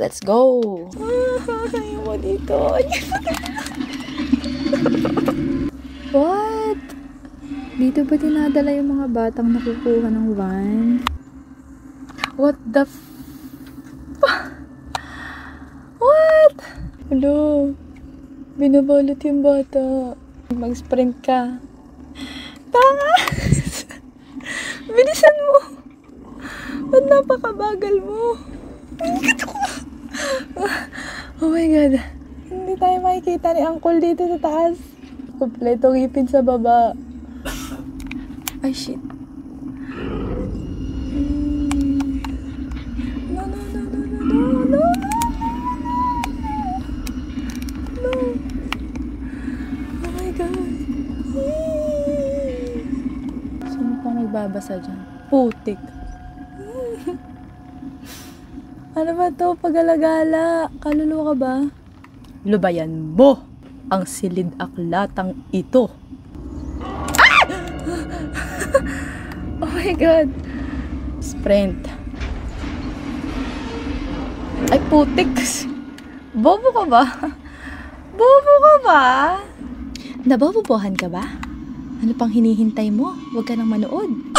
Let's go! Ayaw mo dito. What? Dito ba dinadala yung mga batang nakukuha ng van? What the What? Hello? Binabalot yung bata. Mag-sprint ka. Tanga! Bilisan mo! Ba't napakabagal mo? Oh my God. Hindi tayo makikita ni Uncle dito sa taas. Kompleto ngipin sa baba. Ay, shit. No, no, no, no, no, no, no. No. Oh my God. Sino pang magbabasa dyan? Putik. Ano ba to? Pag-alagala. Kaluluwa ka ba? Lubayan mo ang silid aklatang ito. Ah! Oh my God. Sprint. Ay, putik. Bobo ka ba? Bobo ka ba? Nabobobohan ka ba? Ano pang hinihintay mo? Huwag ka nang manood.